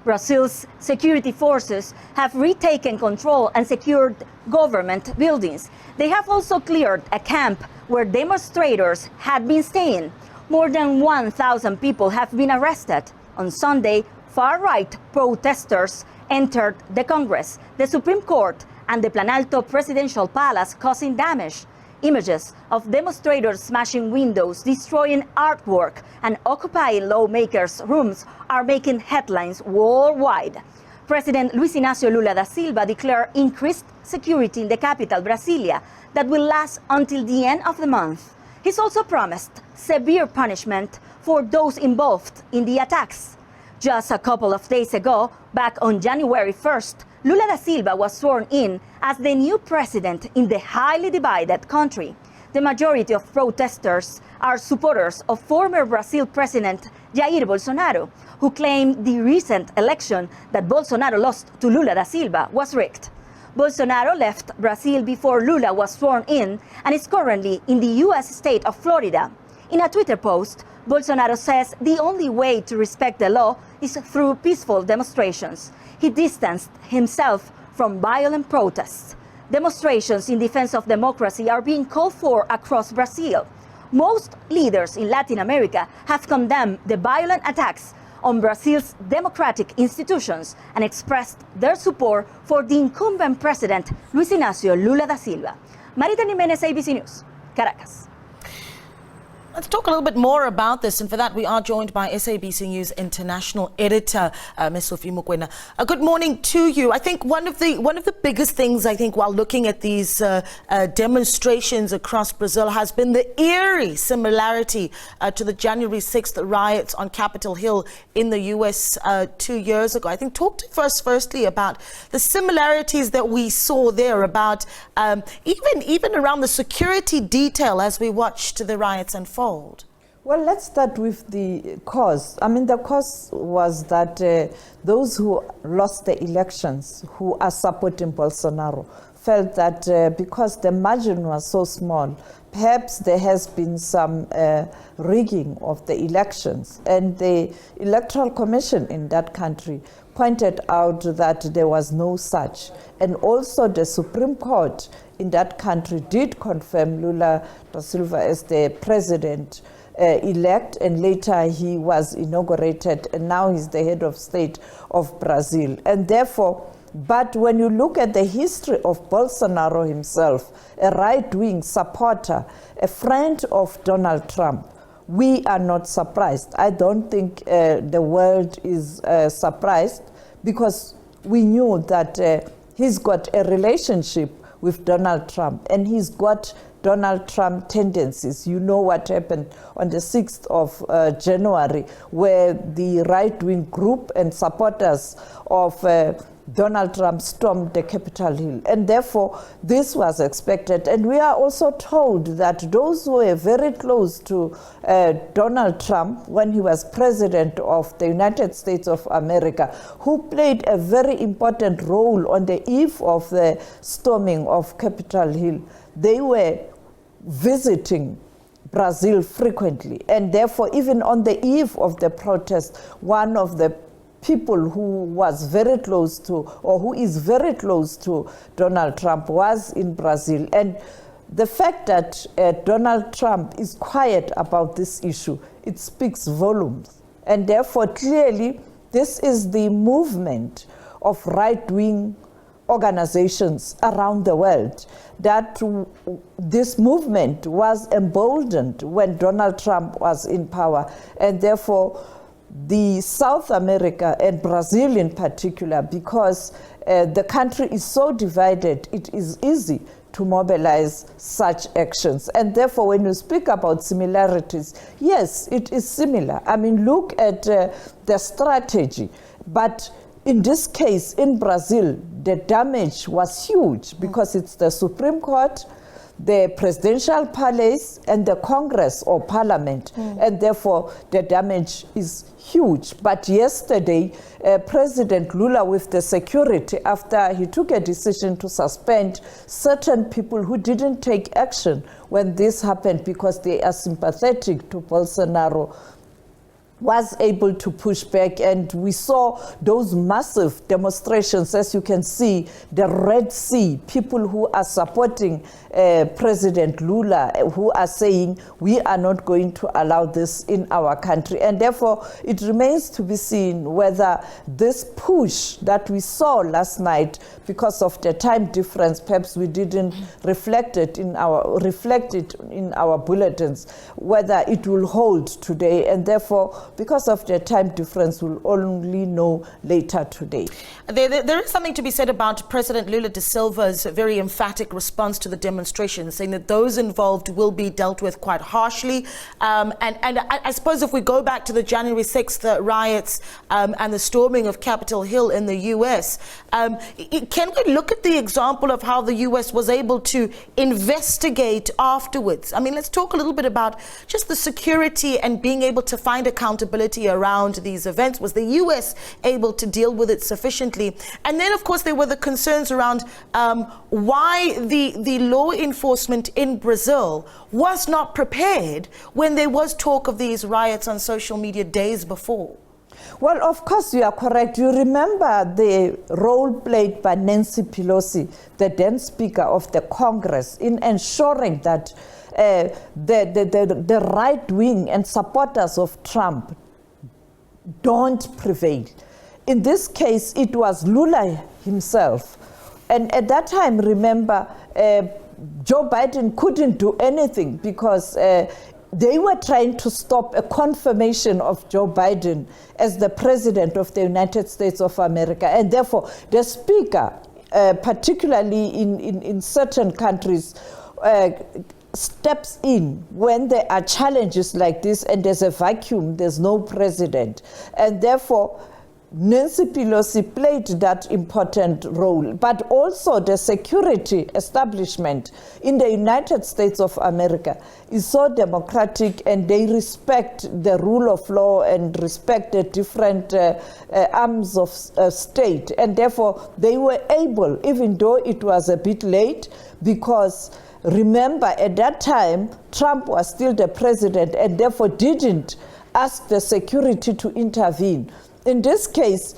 Brazil's security forces have retaken control and secured government buildings. They have also cleared a camp where demonstrators had been staying. More than 1,000 people have been arrested. On Sunday, far-right protesters entered the Congress, the Supreme Court, and the Planalto presidential palace, causing damage. Images of demonstrators smashing windows, destroying artwork, and occupying lawmakers' rooms are making headlines worldwide. President Luiz Inácio Lula da Silva declared increased security in the capital, Brasilia, that will last until the end of the month. He's also promised severe punishment for those involved in the attacks. Just a couple of days ago, back on January 1st, Lula da Silva was sworn in as the new president in the highly divided country. The majority of protesters are supporters of former Brazil President Jair Bolsonaro, who claimed the recent election that Bolsonaro lost to Lula da Silva was rigged. Bolsonaro left Brazil before Lula was sworn in and is currently in the U.S. state of Florida. In a Twitter post, Bolsonaro says the only way to respect the law is through peaceful demonstrations. He distanced himself from violent protests. Demonstrations in defense of democracy are being called for across Brazil. Most leaders in Latin America have condemned the violent attacks on Brazil's democratic institutions and expressed their support for the incumbent president, Luiz Inácio Lula da Silva. Marita Mena, SABC News, Caracas. Let's talk a little bit more about this, and for that we are joined by SABC News International editor, Ms. Sophie Mokoena. Good morning to you. I think one of the biggest things, I think, while looking at these demonstrations across Brazil has been the eerie similarity to the January 6th riots on Capitol Hill in the U.S. 2 years ago. I think talk to us firstly about the similarities that we saw there, about even around the security detail as we watched the riots unfold. Well, let's start with the cause. I mean, the cause was that those who lost the elections, who are supporting Bolsonaro, felt that because the margin was so small, perhaps there has been some rigging of the elections. And the Electoral Commission in that country pointed out that there was no such. And also the Supreme Court in that country did confirm Lula da Silva as the president elect, and later he was inaugurated, and now he's the head of state of Brazil. And therefore, but when you look at the history of Bolsonaro himself, a right-wing supporter, a friend of Donald Trump, we are not surprised. I don't think the world is surprised, because we knew that he's got a relationship with Donald Trump, and he's got Donald Trump tendencies. You know what happened on the 6th of January, where the right-wing group and supporters of Donald Trump stormed the Capitol Hill. And therefore, this was expected. And we are also told that those who were very close to Donald Trump when he was president of the United States of America, who played a very important role on the eve of the storming of Capitol Hill, they were visiting Brazil frequently. And therefore, even on the eve of the protest, one of the people who was very close to, or who is very close to Donald Trump, was in Brazil. And the fact that Donald Trump is quiet about this issue, it speaks volumes. And therefore, clearly, this is the movement of right-wing organizations around the world, that this movement was emboldened when Donald Trump was in power. And therefore, the South America and Brazil in particular, because the country is so divided, it is easy to mobilize such actions. And therefore, when you speak about similarities, yes, it is similar. I mean, look at the strategy. But in this case, in Brazil, the damage was huge because it's the Supreme Court, the presidential palace, and the Congress or parliament. And therefore, the damage is huge. But yesterday, President Lula, with the security, after he took a decision to suspend certain people who didn't take action when this happened because they are sympathetic to Bolsonaro, was able to push back, and we saw those massive demonstrations. As you can see, the Red Sea, people who are supporting President Lula, who are saying we are not going to allow this in our country. And therefore, it remains to be seen whether this push that we saw last night, because of the time difference, perhaps we didn't reflect it in our bulletins, whether it will hold today. And therefore, because of the time difference, we'll only know later today. There is something to be said about President Lula da Silva's very emphatic response to the demonstration, saying that those involved will be dealt with quite harshly. And I suppose if we go back to the January 6th riots and the storming of Capitol Hill in the US, can we look at the example of how the US was able to investigate afterwards? I mean, let's talk a little bit about just the security and being able to find accountability around these events. Was the US able to deal with it sufficiently? And then, of course, there were the concerns around why the law enforcement in Brazil was not prepared when there was talk of these riots on social media days before. Well, of course, you are correct. You remember the role played by Nancy Pelosi, the then Speaker of the Congress, in ensuring that the right wing and supporters of Trump don't prevail. In this case, it was Lula himself. And at that time, remember, Joe Biden couldn't do anything because they were trying to stop a confirmation of Joe Biden as the President of the United States of America. And therefore, the Speaker, particularly in certain countries, steps in when there are challenges like this and there's a vacuum, there's no president. And therefore, Nancy Pelosi played that important role, but also the security establishment in the United States of America is so democratic, and they respect the rule of law and respect the different arms of state. And therefore, they were able, even though it was a bit late, because remember, at that time, Trump was still the president and therefore didn't ask the security to intervene. In this case,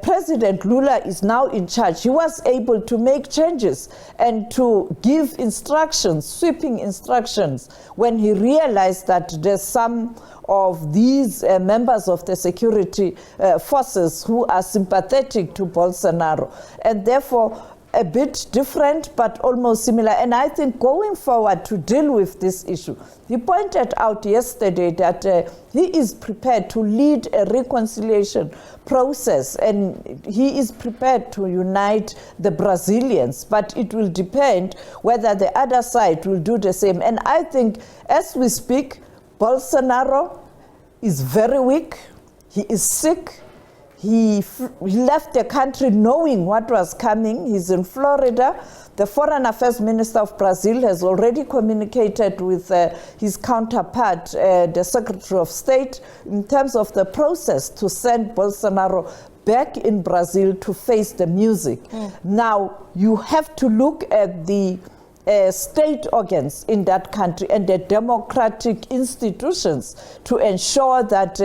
President Lula is now in charge. He was able to make changes and to give instructions, sweeping instructions, when he realized that there's some of these members of the security forces who are sympathetic to Bolsonaro. And therefore, a bit different, but almost similar. And I think going forward to deal with this issue, he pointed out yesterday that he is prepared to lead a reconciliation process, and he is prepared to unite the Brazilians, but it will depend whether the other side will do the same. And I think as we speak, Bolsonaro is very weak, he is sick. He left the country knowing what was coming. He's in Florida. The Foreign Affairs Minister of Brazil has already communicated with his counterpart, the Secretary of State, in terms of the process to send Bolsonaro back in Brazil to face the music. Now, you have to look at the state organs in that country and the democratic institutions to ensure that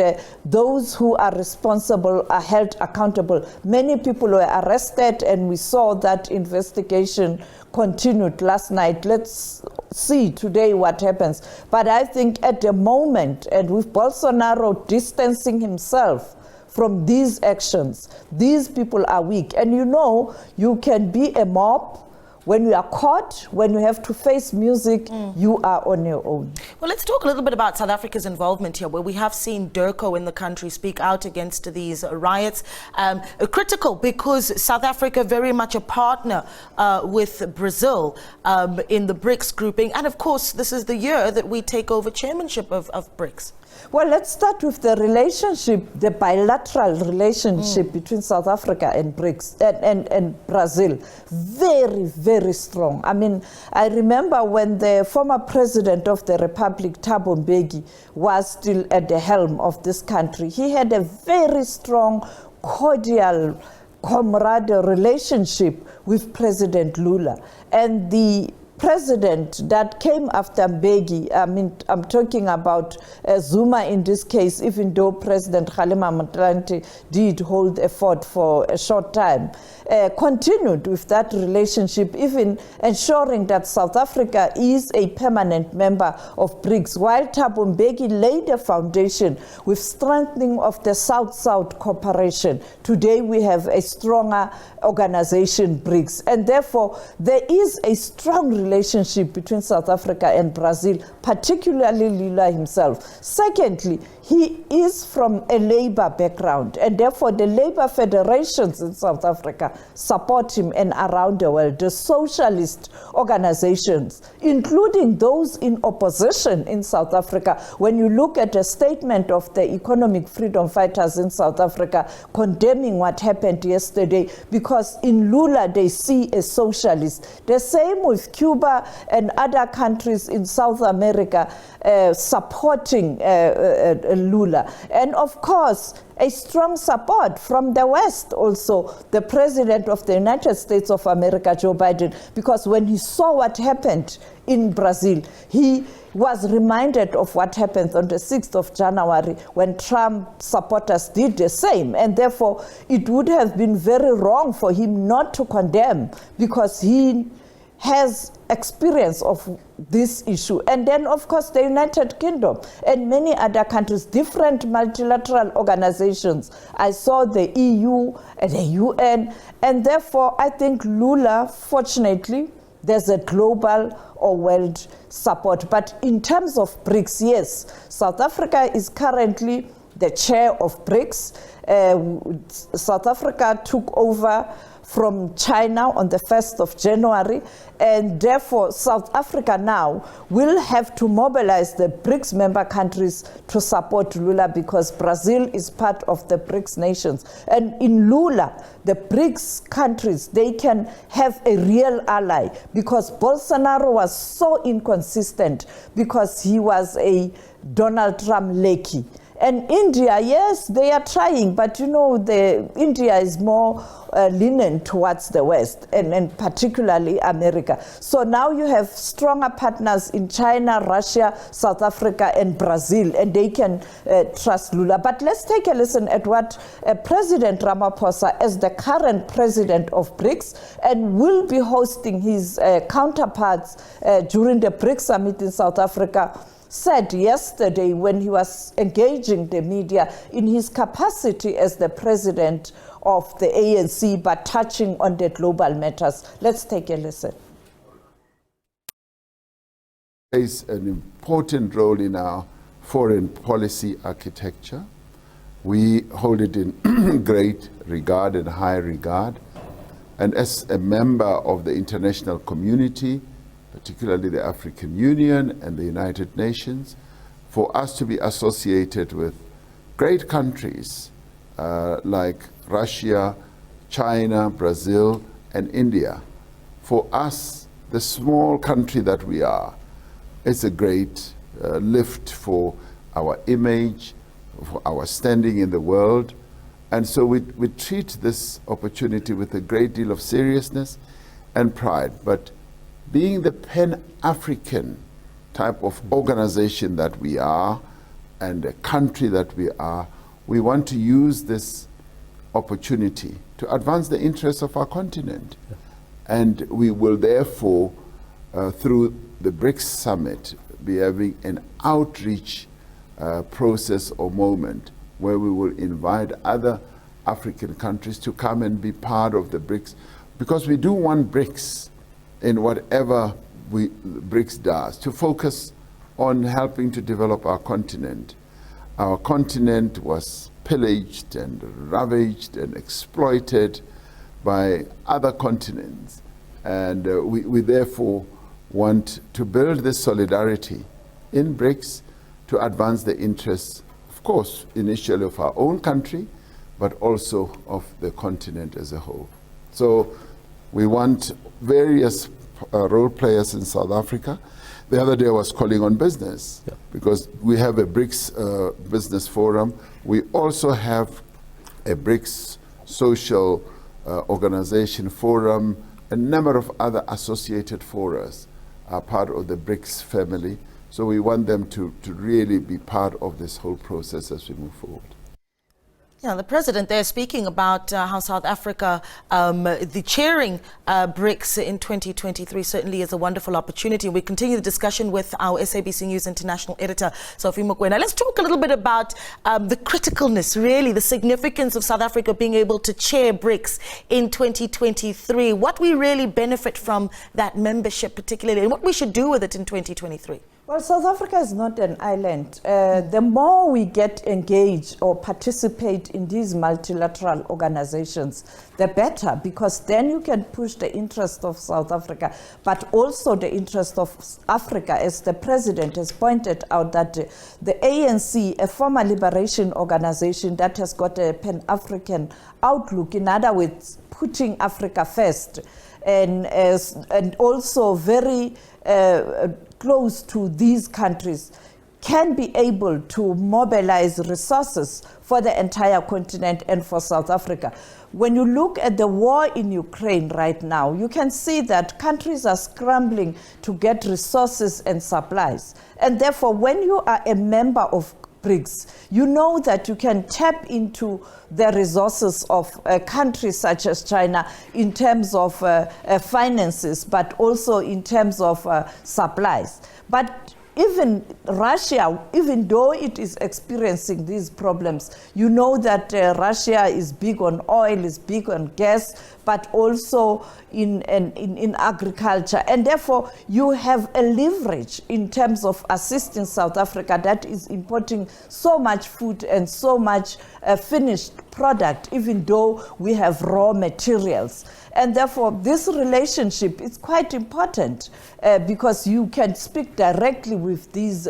those who are responsible are held accountable. Many people were arrested, and we saw that investigation continued last night. Let's see today what happens. But I think at the moment, and with Bolsonaro distancing himself from these actions, these people are weak. And you know, you can be a mob. When you are caught, when you have to face music, you are on your own. Well, let's talk a little bit about South Africa's involvement here, where we have seen DIRCO in the country speak out against these riots. Critical because South Africa very much a partner with Brazil in the Brics grouping. And of course, this is the year that we take over chairmanship of Brics. Well, let's start with the relationship, the bilateral relationship between South Africa and Brics and Brazil. Very, very strong. I mean, I remember when the former president of the Republic, Thabo Mbeki, was still at the helm of this country. He had a very strong, cordial, comrade relationship with President Lula. And the president that came after Mbeki, I mean, I'm talking about Zuma in this case, even though President Kgalema Motlanthe did hold a fort for a short time, continued with that relationship, even ensuring that South Africa is a permanent member of Brics, while Thabo Mbeki laid a foundation with strengthening of the South-South cooperation. Today we have a stronger organization, Brics, and therefore there is a strong relationship between South Africa and Brazil, particularly Lula himself. Secondly, he is from a labor background, and therefore the labor federations in South Africa support him, and around the world, the socialist organizations, including those in opposition in South Africa. When you look at a statement of the economic freedom fighters in South Africa condemning what happened yesterday, because in Lula they see a socialist. The same with Cuba and other countries in South America supporting Lula. And of course, a strong support from the West also, the President of the United States of America, Joe Biden, because when he saw what happened in Brazil, he was reminded of what happened on the 6th of January when Trump supporters did the same. And therefore, it would have been very wrong for him not to condemn, because he has experience of this issue. And then, of course, the United Kingdom and many other countries, different multilateral organizations. I saw the EU and the UN, and therefore, I think Lula, fortunately, there's a global or world support. But in terms of Brics, yes, South Africa is currently the chair of Brics. South Africa took over from China on the 1st of January, and therefore South Africa now will have to mobilize the Brics member countries to support Lula, because Brazil is part of the Brics nations. And in Lula, the Brics countries, they can have a real ally, because Bolsonaro was so inconsistent, because he was a Donald Trump lackey. And India, yes, they are trying, but you know, India is more lenient towards the West, and particularly America. So now you have stronger partners in China, Russia, South Africa, and Brazil, and they can trust Lula. But let's take a listen at what President Ramaphosa, as the current president of Brics, and will be hosting his counterparts during the Brics summit in South Africa, said yesterday when he was engaging the media in his capacity as the president of the ANC, but touching on the global matters. Let's take a listen. Plays an important role in our foreign policy architecture. We hold it in great regard and high regard. And as a member of the international community, particularly the African Union and the United Nations, for us to be associated with great countries like Russia, China, Brazil, and India. For us, the small country that we are, it's a great lift for our image, for our standing in the world. And so we treat this opportunity with a great deal of seriousness and pride. But being the Pan-African type of organization that we are, and a country that we are, we want to use this opportunity to advance the interests of our continent. Yeah. And we will therefore, through the Brics Summit, be having an outreach process or moment where we will invite other African countries to come and be part of the Brics, because we do want Brics in whatever Brics does, to focus on helping to develop our continent. Our continent was pillaged and ravaged and exploited by other continents. And we therefore want to build this solidarity in Brics to advance the interests, of course, initially of our own country, but also of the continent as a whole. So we want various role players in South Africa. The other day I was calling on business, because we have a Brics business forum. We also have a Brics social organization forum, a number of other associated forums are part of the Brics family. So we want them to really be part of this whole process as we move forward. Yeah, the president there speaking about how South Africa, the chairing Brics in 2023 certainly is a wonderful opportunity. We continue the discussion with our SABC News International editor, Sophie Mokoena. Let's talk a little bit about the criticalness, really, the significance of South Africa being able to chair Brics in 2023. What we really benefit from that membership particularly, and what we should do with it in 2023. Well, South Africa is not an island. The more we get engaged or participate in these multilateral organizations, the better, because then you can push the interest of South Africa, but also the interest of Africa, as the president has pointed out that the ANC, a former liberation organization that has got a Pan-African outlook, in other words, putting Africa first, and also very close to these countries, can be able to mobilize resources for the entire continent and for South Africa. When you look at the war in Ukraine right now, you can see that countries are scrambling to get resources and supplies. And therefore, when you are a member of Brics, you know that you can tap into the resources of countries such as China in terms of finances, but also in terms of supplies. But even Russia, even though it is experiencing these problems, you know that Russia is big on oil, is big on gas, but also in agriculture. And therefore, you have a leverage in terms of assisting South Africa that is importing so much food and so much finished product, even though we have raw materials. And therefore, this relationship is quite important because you can speak directly with these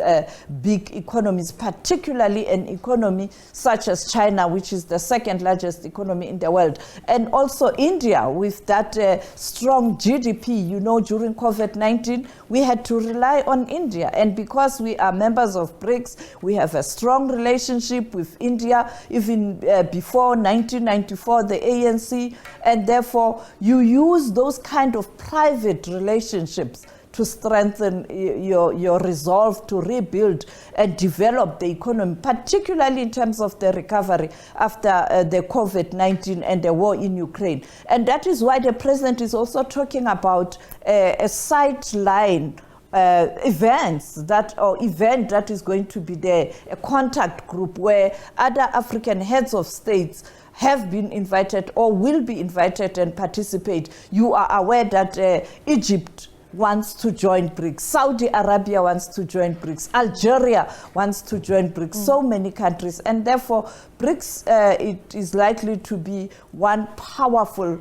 big economies, particularly an economy such as China, which is the second largest economy in the world, and also India with that strong GDP. You know, during COVID-19, we had to rely on India. And because we are members of Brics, we have a strong relationship with India, even before 1994, the ANC, and therefore you use those kind of private relationships to strengthen your resolve to rebuild and develop the economy, particularly in terms of the recovery after the COVID-19 and the war in Ukraine. And that is why the president is also talking about a sideline event that is going to be there, a contact group where other African heads of states have been invited or will be invited and participate. You are aware that Egypt wants to join Brics, Saudi Arabia wants to join Brics, Algeria wants to join Brics, so many countries. And therefore, Brics it is likely to be one powerful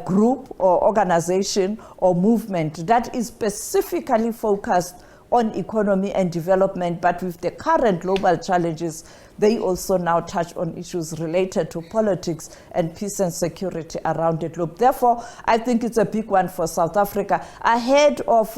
group or organization or movement that is specifically focused on economy and development, but with the current global challenges, they also now touch on issues related to politics and peace and security around the globe. Therefore, I think it's a big one for South Africa. Ahead of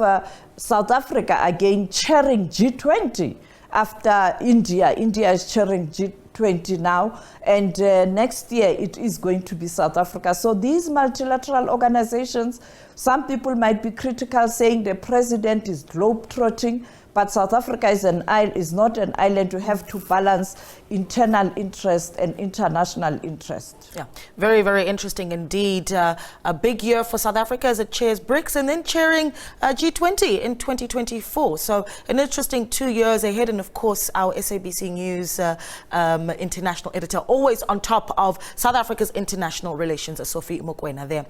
South Africa again chairing G20 after India. India is chairing G20 now, and next year it is going to be South Africa. So these multilateral organizations, some people might be critical, saying the president is globe-trotting, but South Africa is not an island. You have to balance internal interest and international interest. Yeah, very, very interesting indeed. A big year for South Africa as it chairs Brics and then chairing G20 in 2024. So an interesting 2 years ahead. And of course, our SABC News international editor, always on top of South Africa's international relations, Sophie Mokoena there.